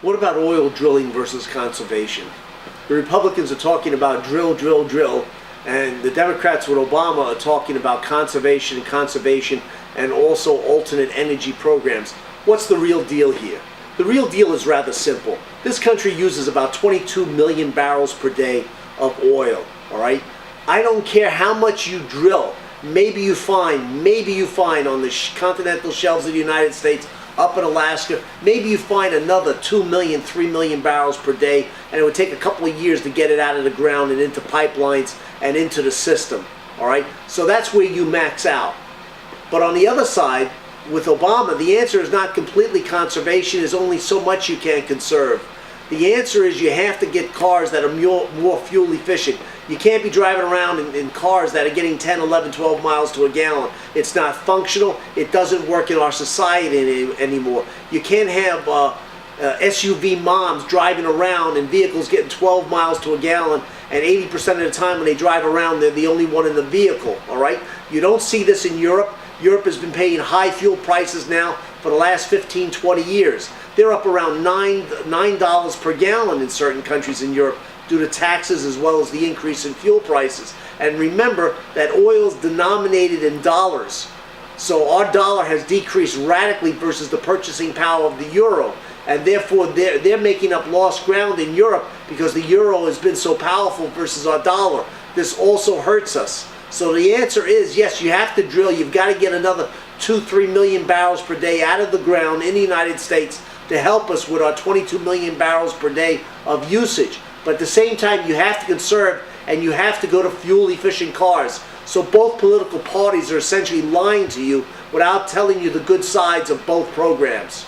What about oil drilling versus conservation? The Republicans are talking about drill, drill, drill, and the Democrats with Obama are talking about conservation and also alternate energy programs. What's the real deal here? The real deal is rather simple. This country uses about 22 million barrels per day of oil, all right? I don't care how much you drill. Maybe you find on the continental shelves of the United States, up in Alaska, maybe you find another 2 million, 3 million barrels per day, and it would take a couple of years to get it out of the ground and into pipelines and into the system, all right? So that's where you max out. But on the other side, with Obama, the answer is not completely conservation. There's only so much you can conserve. The answer is you have to get cars that are more fuel efficient. You can't be driving around in cars that are getting 10, 11, 12 miles to a gallon. It's not functional. It doesn't work in our society anymore. You can't have SUV moms driving around in vehicles getting 12 miles to a gallon, and 80% of the time when they drive around, they're the only one in the vehicle, all right? You don't see this in Europe. Europe has been paying high fuel prices now for the last 15, 20 years. They're up around $9 per gallon in certain countries in Europe due to taxes as well as the increase in fuel prices. And remember that oil is denominated in dollars. So our dollar has decreased radically versus the purchasing power of the euro. And therefore they're making up lost ground in Europe because the euro has been so powerful versus our dollar. This also hurts us. So the answer is yes, you have to drill. You've got to get another 2-3 million barrels per day out of the ground in the United States to help us with our 22 million barrels per day of usage. But at the same time, you have to conserve and you have to go to fuel-efficient cars. So both political parties are essentially lying to you without telling you the good sides of both programs.